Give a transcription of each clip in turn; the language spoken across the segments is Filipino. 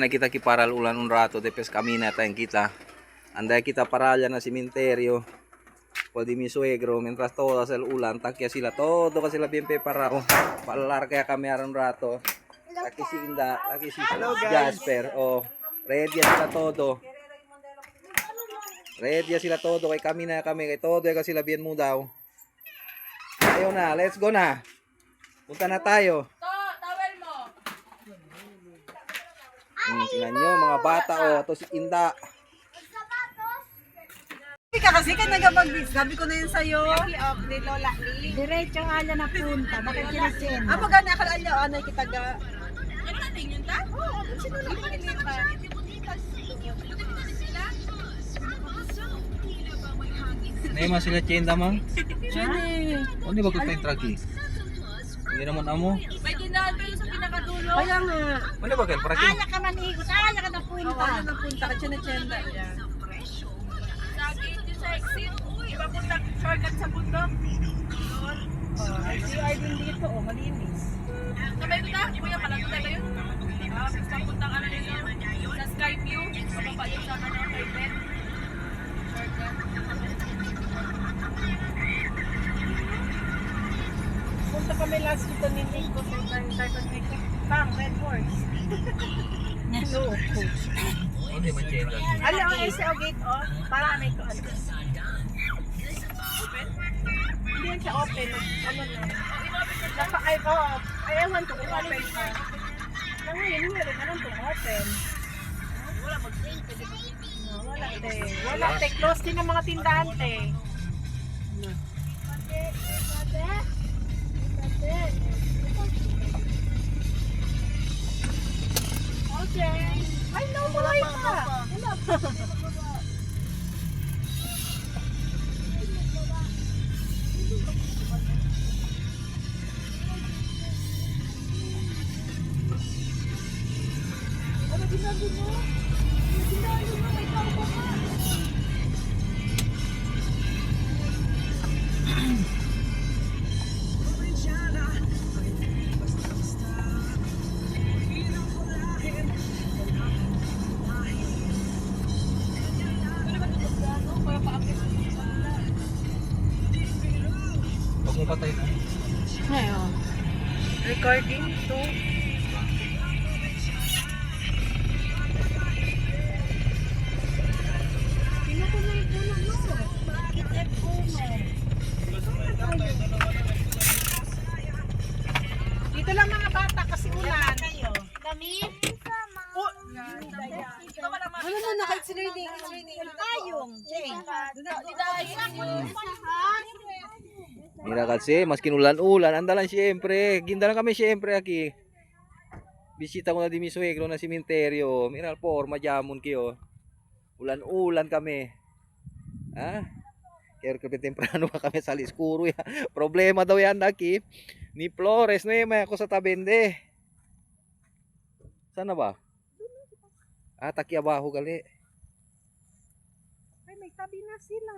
Kita kiparal ulan un rato depes kamina tayong kita. Anday kita paralya na simenteryo. Pwede mi suegro mientras todo sa ulan takya sila todo kasi sila bien preparado. Palar kaya kami aron rato. Taki si Inda, taki si Jasper. Oh, ready sila todo. Ready sila todo kay kami na kami kay todo kasi sila bien mo daw. Ayun na, let's go na. Punta na tayo. Tingnan nyo mga bata oh, ito si Inda. Hindi ka kasi ka nagabag-bis. Sabi ko na yun sa'yo. Ni Lola Lee. Diretso nga ala na punta. Bakit kinisin? Amo gani akala alyo anay kita ga. Ano natin yun ta? Oo, sino na pa. Naima sila chenda mang? Chene. O di ba ko tayong traki? Hindi naman amo. May dinaan kayo sa pinakadulo. Kaya nga. Ano ba kayo? Para Aya ka man igot. Aya ka na punta. Ano na punta ka chenda yan. Lagi dito sa exit. Iba punta shortcut sa bundok. Ay, CR din dito. Oh, malinis. Sabay ko na, iba yung pala talaga yun. Basta punta ka na rin sa Skyview. Pababa yun sa ano, kay Ben. Punta kami last dito ni Nico sa Tartan Nico. Bang, Red Horse. No. O di man chenda. Ano ang SO gate on? Para na ito. Open? Hindi yan siya open. Ano na? Ay, ewan ko kung open pa. Nangayon, meron. Anong kung open? Wala mag-paint. Wala, te. Wala, te. Close din ang mga tindahan, te. Okay. Ay, no, buhay pa. Wala pa. Ano ginagawa mo? Ano ginagawa mo? May tao pa ka. Huwag mo patay na. Ngayon. Recording to. Tingnan ko na yung puno mo. Kitip ko mo. Dito lang mga bata kasi ulan. Kami? Ano mo na kahit sino hindi tayong. Mira kasi, mas kinulan-ulan, andalan siyempre. Gindalan kami siyempre aki. Bisita ko na di mi suegro na simenteryo. Mira forma jamon kiyo. Ulan-ulan kami. Ha? Kaya kapit temprano ka kami sa liskuro ya. Problema daw yan aki. Ni Flores no may ako sa tabende. Sana ba? Ah, taki abaho gali. Ay, may tabi na sila.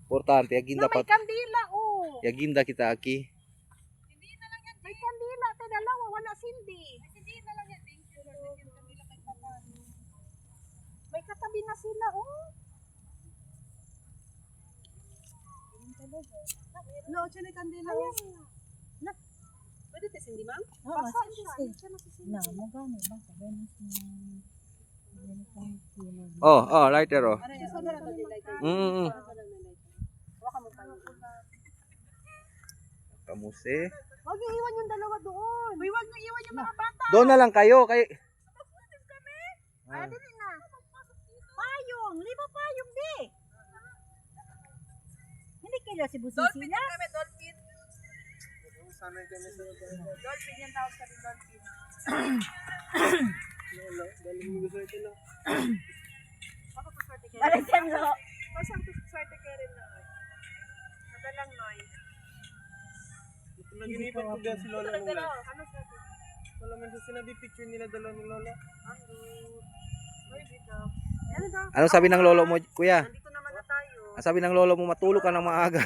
Importante, Na yaginda may pa. kandila, oh. Yaginda kita aki. May kandila, te dalawa, wala sindi. May katabi na sila, oh. No, siya na kandila. Na, Pwede te sindi ma'am? basa siya. Na, mo gani, basa. Oh, lighter oh. Ano yung sobrang kandila? Kamuse. Huwag niyo iwan yung dalawa doon. Uy, wag nang iwan yung mga bata. Doon na lang kayo kay Ah, dili na. Payong, lima payong, di. Hindi kayo si Busi Dolphin sila. kami, dolphin. Dolphin yung tawag sa dolphin. Baka paswerte kayo. Para siyang lo. Basta paswerte kayo rin na. Madalang noy. Naginipan ko dyan si Lola nung Pero, last. ano sabi? Wala man sa sinabi picture nila dalawa ni Lola. Ang good. Uy, dito. Ano sabi ng lolo mo, kuya? Nandito naman na tayo. Ang sabi ng lolo mo, matulog ka ng maaga.